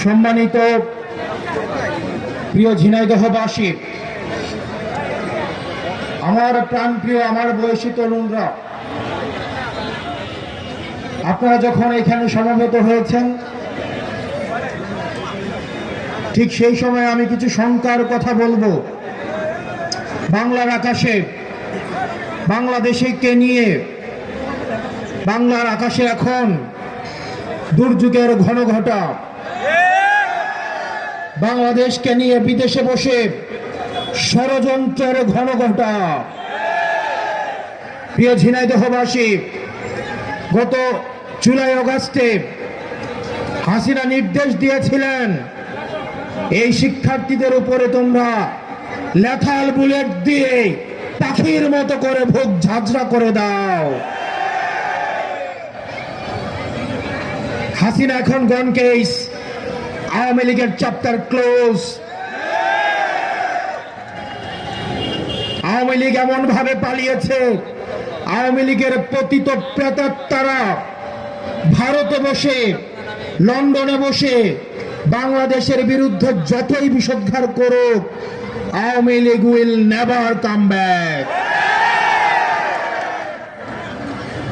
সম্মানিত প্রিয় ঝিনাইদহবাসী, আমার প্রাণপ্রিয় আমার বয়সী তরুণরা, আপনারা যখন এখানে সমবেত হয়েছেন, ঠিক সেই সময় আমি কিছু শঙ্কার কথা বলবো। বাংলার আকাশে, বাংলাদেশকে নিয়ে বাংলার আকাশে এখন দুর্যোগের ঘনঘটা। বাংলাদেশকে নিয়ে বিদেশে বসে ষড়যন্ত্রের ঘনঘটা। প্রিয় ঝিনাইদহবাসী, গত জুলাই আগস্টে হাসিনা নির্দেশ দিয়েছিলেন, এই শিক্ষার্থীদের উপরে তোমরা লেথাল বুলেট দিয়ে পাখির মতো করে ভোগ ঝাঁঝরা করে দাও। হাসিনা এখন গন কেস, আওয়ামী লীগের চ্যাপ্টার ক্লোজ। আওয়ামী লীগ এমন ভাবে পালিয়েছে, আওয়ামী লীগের পতিত প্রেতাত্মারা ভারতে বসে, লন্ডনে বসে বাংলাদেশের বিরুদ্ধে যতই বিষোদ্গার করুক, Awami League will never come back.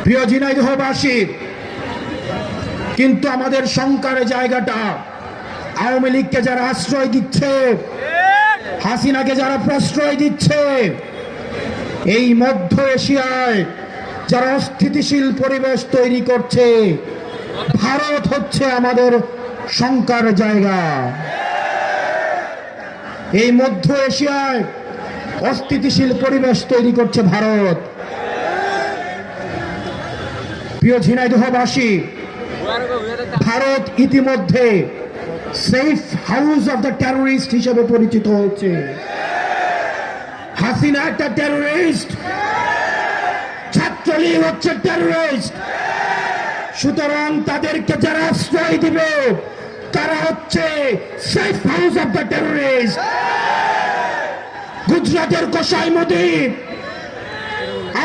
প্রিয় ঝিনাইদহবাসী, কিন্তু আমাদের শঙ্কার জায়গাটা, আওয়ামী লীগকে যারা আশ্রয় দিচ্ছে, হাসিনাকে যারা প্রশ্রয় দিচ্ছে, এই মধ্য এশিয়ায় যারা অস্থিতিশীল পরিবেশ তৈরি করছে, ভারত হচ্ছে আমাদের শঙ্কার জায়গা। এই মধ্য এশিয়ায় অস্থিতিশীল পরিবেশ তৈরি করছে ভারত। প্রিয় ঝিনাইদহবাসী, ভারত ইতিমধ্যে safe house of the terrorist হিসেবে পরিচিত হয়েছে। হাসিনা একটা টেররিস্ট, ছাত্রলীগ হচ্ছে টেররিস্ট। সুতরাং তাদেরকে যারা আশ্রয় দিবে, তারা হচ্ছে safe house of the terrorist. গুজরাটের গোসাইমতি,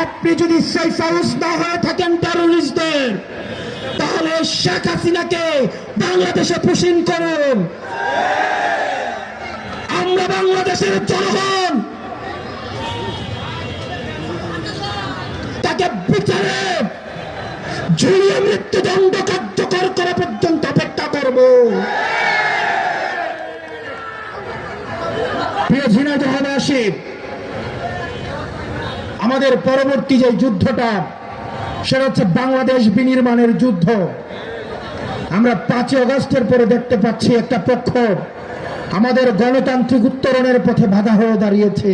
আপনি যদি সেফ হাউস না হয়ে থাকেন টেররিস্টদের, তাহলে শেখ হাসিনাকে বাংলাদেশে পুশিং করুন। আমরা বাংলাদেশের জনগণ তাকে বিচারে ঝুলিয়ে মৃত্যুদণ্ড কার্যকর করা পর্যন্ত অপেক্ষা করব। প্রিয় ঝিনাইদহবাসী, আমাদের পরবর্তী যে যুদ্ধটা, সেটা হচ্ছে বাংলাদেশ বিনির্মাণের যুদ্ধ। আমরা 5 আগস্টের পরে দেখতে পাচ্ছি একটা পক্ষ আমাদের গণতান্ত্রিক উত্তরণের পথে বাধা হয়ে দাঁড়িয়েছে।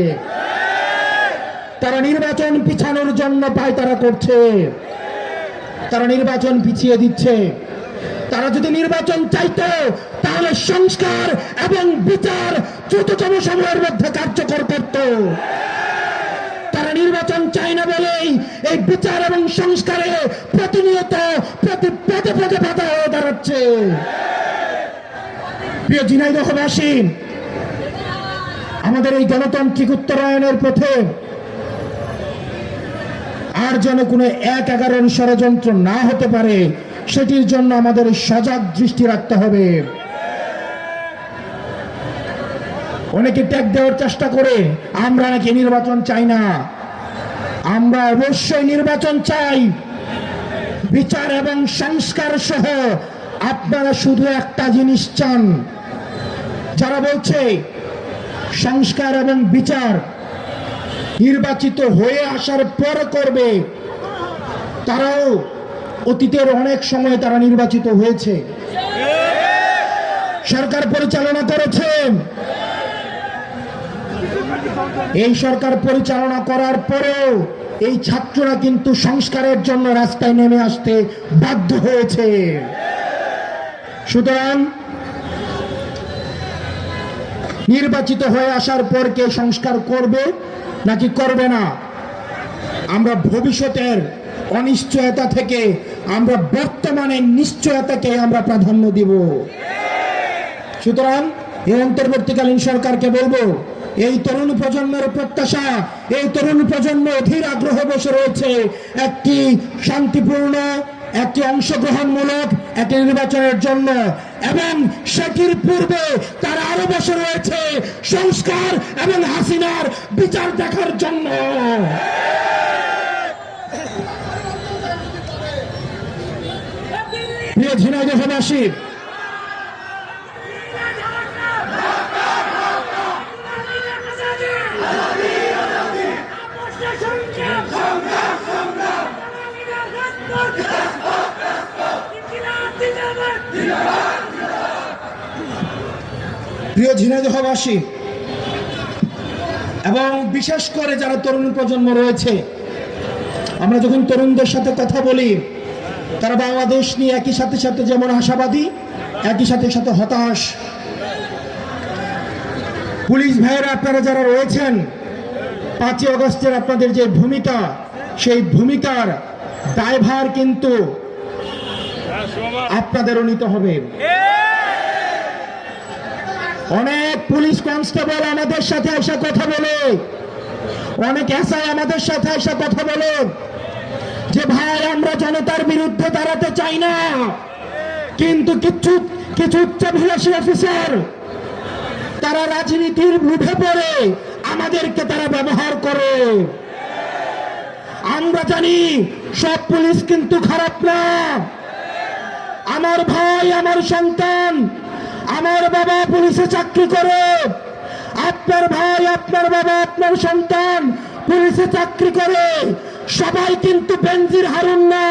তারা নির্বাচন পিছানোর জন্য পায়তারা করছে, তারা নির্বাচন পিছিয়ে দিচ্ছে। তারা যদি নির্বাচন চাইতো, তাহলে সংস্কার এবং বিচার দ্রুততম সময়ের মধ্যে কার্যকর করত। তারা নির্বাচন চায় না বলেই এই বিচার এবং সংস্কারে প্রতিনিয়ত পদে পদে বাধা হয়ে দাঁড়াচ্ছে। প্রিয় ঝিনাইদহবাসী, আমাদের এই গণতান্ত্রিক উত্তরায়ণের পথে আর যেন কোনো 1-11 ষড়যন্ত্র না হতে পারে, সেটির জন্য আমাদের সজাগ দৃষ্টি রাখতে হবে। অনেকে ট্যাগ দেওয়ার চেষ্টা করে আমরা নাকি নির্বাচন চাই না। আমরা অবশ্যই নির্বাচন চাই, বিচার এবং সংস্কার সহ। আপনারা শুধু একটা জিনিস চান, যারা বলছে সংস্কার এবং বিচার নির্বাচিত হয়ে আসার পর করবে, তারাও অতীতের অনেক সময় তারা নির্বাচিত হয়েছে, সরকার পরিচালনা করেছেন। এই সরকার পরিচালনা করার পরেও এই ছাত্ররা কিন্তু সংস্কারের জন্য রাস্তায় নেমে আসতে বাধ্য হয়েছে। সুতরাং নির্বাচিত হয়ে আসার পর কে সংস্কার করবে নাকি করবে না, আমরা ভবিষ্যতের অনিশ্চয়তা থেকে আমরা বর্তমানের নিশ্চয়তাকে আমরা প্রাধান্য দিব। সুতরাং এই অন্তর্বর্তীকালীন সরকারকে বলবো, এই তরুণ প্রজন্মের প্রত্যাশা, এই তরুণ প্রজন্ম অধীর আগ্রহে বসে রয়েছে একটি শান্তিপূর্ণ একটি অংশগ্রহণমূলক একটি নির্বাচনের জন্য, এবং সেটির পূর্বে তার আরো বছর রয়েছে সংস্কার এবং হাসিনার বিচার দেখার জন্য। প্রিয় ঝিনাইদহবাসী, প্রিয় ঝিনাইদহবাসী এবং বিশেষ করে যারা তরুণ প্রজন্ম রয়েছে, আমরা যখন তরুণদের সাথে কথা বলি, তারা বাংলাদেশ নিয়ে একই সাথে সাথে যেমন আশাবাদী, একই সাথে সাথে হতাশ। পুলিশ ভাইয়েরা আপনারা যারা রয়েছেন, 5ই আগস্টের আপনাদের যে ভূমিকা, সেই ভূমিকার দায়ভার কিন্তু আপনাদেরও নিতে হবে। অনেক পুলিশ কনস্টেবল আমাদের সাথে এসে কথা বলে, অনেক এসআই আমাদের সাথে এসে কথা বলে যে ভাই, আমরা জনতার বিরুদ্ধে দাঁড়াতে চাই না, কিন্তু কিছু উচ্চাভিলাষী অফিসার তারা রাজনীতির লোভে পড়ে আমাদেরকে তারা ব্যবহার করে। আমরা জানি সব পুলিশ কিন্তু খারাপ না। আমার ভাই, আমার সন্তান, আমার বাবা পুলিশে চাকরি করে, আপনার ভাই, আপনার বাবা, আপনার সন্তান পুলিশে চাকরি করে, সবাই কিন্তু বেনজির হারুন না।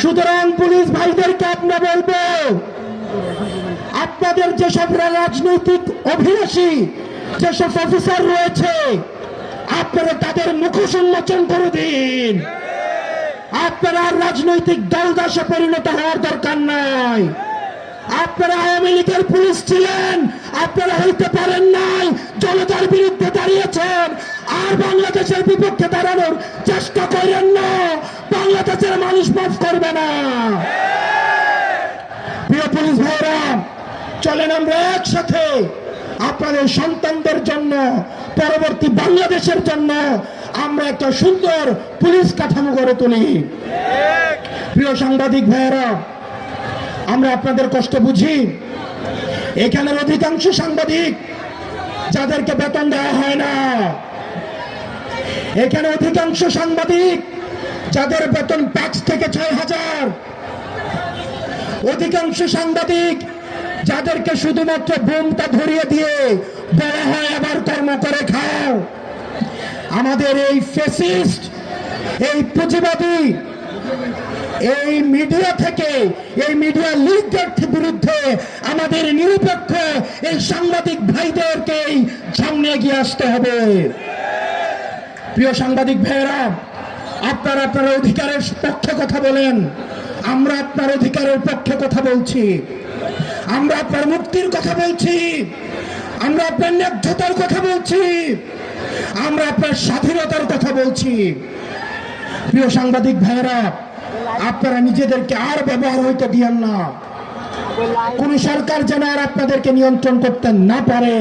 সুতরাং পুলিশ ভাইদেরকে আমরা বলবো, আপনাদের যেসব রাজনৈতিক অভিলাষী যেসব অফিসার রয়েছে, আপনারা তাদের মুখোশ উন্মোচন করে দিন। আপনারা রাজনৈতিক দলদাসে পরিণত হওয়ার দরকার নাই। আপনারা আওয়ামী লীগের পুলিশ ছিলেন, আপনারা হইতে পারেন নাই, জনতার বিরুদ্ধে দাঁড়িয়েছেন, আর বাংলাদেশের বিপক্ষে দাঁড়ানোর চেষ্টা করেন না। বাংলাদেশের মানুষ মাফ করবে না। প্রিয় পুলিশ ভাইরা, চলেন আমরা একসাথে আপনাদের সন্তানদের জন্য, পরবর্তী বাংলাদেশের জন্য আমরা একটা সুন্দর পুলিশ কাঠামো গড়ে তুলি। প্রিয় সাংবাদিক ভাইয়েরা, আমরা আপনাদের কষ্ট বুঝি। এখানের অধিকাংশ সাংবাদিক যাদেরকে বেতন দেওয়া হয় না, এখানে অধিকাংশ সাংবাদিক যাদের বেতন 5 থেকে 6,000, অধিকাংশ সাংবাদিক যাদেরকে শুধুমাত্র বোমটা ধরিয়ে দিয়ে বলা হয় আবার কর্ম করে খাও। আমাদের এই ফ্যাসিস্ট, এই পুঁজিবাদী, এই মিডিয়া থেকে, এই মিডিয়া লিগের বিরুদ্ধে আমাদের নিরপেক্ষ এই সাংবাদিক ভাইদেরকেই সামনে এগিয়ে আসতে হবে। প্রিয় সাংবাদিক ভাইয়েরা, আপনারা আপনার অধিকারের পক্ষে কথা বলেন, আমরা আপনার অধিকারের পক্ষে কথা বলছি, আমরা আপনার মুক্তির কথা বলছি, আমরা আপনার ন্যায্যতার কথা বলছি, আমরা আপনার স্বাধীনতার কথা বলছি। প্রিয় সাংবাদিক ভাইয়েরা, আপনারা নিজেদেরকে আর ব্যবহার হইতে দিয়েন না। কোন সরকার যেন আর আপনাদেরকে নিয়ন্ত্রণ করতে না পারে,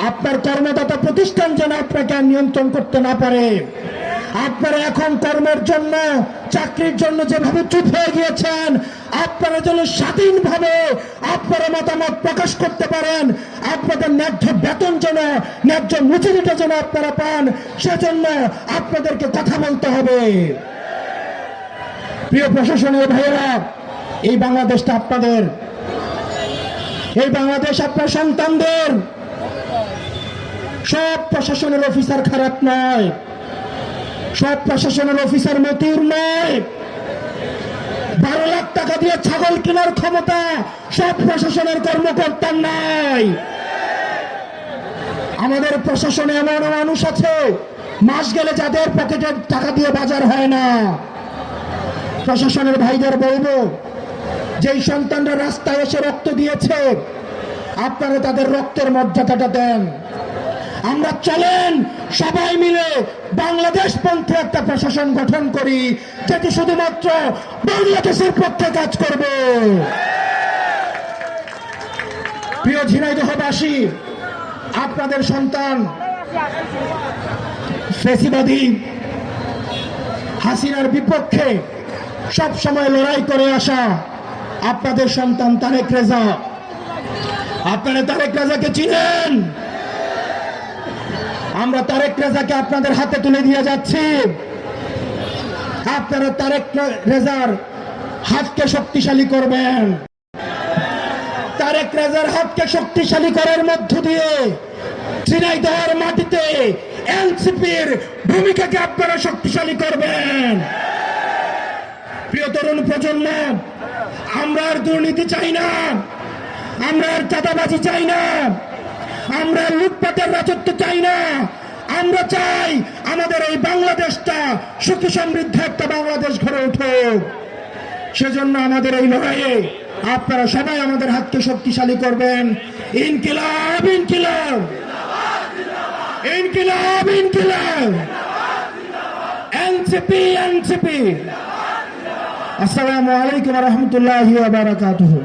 আপনার কর্মদাতা প্রতিষ্ঠান যেন আপনাকে নিয়ন্ত্রণ করতে না পারে। আপনারা এখন কর্মের জন্য, চাকরির জন্য যেভাবে চুপ হয়ে গিয়েছেন, আপনারা যেন স্বাধীনভাবে আপনারা মতামত প্রকাশ করতে পারেন, আপনাদের ন্যায্য বেতন যেন, ন্যায্য মজুরিটা যেন আপনারা পান, সেজন্য আপনাদেরকে কথা বলতে হবে। প্রিয় প্রশাসনের ভাইয়েরা, এই বাংলাদেশটা আপনাদের, এই বাংলাদেশ আপনার সন্তানদের। সব প্রশাসনের অফিসার খারাপ নয়, সব প্রশাসনের অফিসার মতিউর নয়। 12 লাখ টাকা দিয়ে ছাগল কেনার ক্ষমতা সব প্রশাসনের কর্মকর্তার নাই। আমাদের প্রশাসনে এমন মানুষ আছে, মাস গেলে যাদের পকেটের টাকা দিয়ে বাজার হয় না। প্রশাসনের ভাইদের বলবো, যেই সন্তানরা রাস্তায় এসে রক্ত দিয়েছে, আপনারা তাদের রক্তের মর্যাদাটা দেন। আমরা চলেন সবাই মিলে বাংলাদেশ পন্থী একটা প্রশাসন গঠন করি, যেটি শুধুমাত্র বাংলাদেশের পক্ষে কাজ করবে। প্রিয় ঝিনাইদহবাসী, আপনাদের সন্তান ফ্যাসিবাদী হাসিনার বিপক্ষে সব সময় লড়াই করে আসা আপনাদের সন্তান তারেক রেজা। আপনারা তারেক রেজাকে চিনেন? আমরা তারেক রেজাকে আপনাদের হাতে তুলে দিয়ে যাচ্ছি। আপনারা তারেক রেজার হাতকে শক্তিশালী করবেন। তারেক রেজার হাতকে শক্তিশালী করার মধ্য দিয়ে ঝিনাইদহের মাটিতে এনসিপির ভূমিকাকে আপনারা শক্তিশালী করবেন। প্রিয় তরুণ প্রজন্ম, আমরা আর দুর্নীতি চাই না, আমরা আর চাঁদাবাজি চাই না, আমরা লুটপাটের রাজত্ব চাই না। আমরা চাই আমাদের এই বাংলাদেশটা সুখী সমৃদ্ধ একটা বাংলাদেশ গড়ে উঠুক। সেজন্য আমাদের এই লড়াইয়ে আপনারা সবাই আমাদের হাতকে শক্তিশালী করবেন। ইনকিলাব ইনকিলাব, ইনকিলাব ইনকিলাব, এনসিপি এনসিপি। আসসালামু আলাইকুম ওয়া রাহমাতুল্লাহি ওয়া বারাকাতুহু।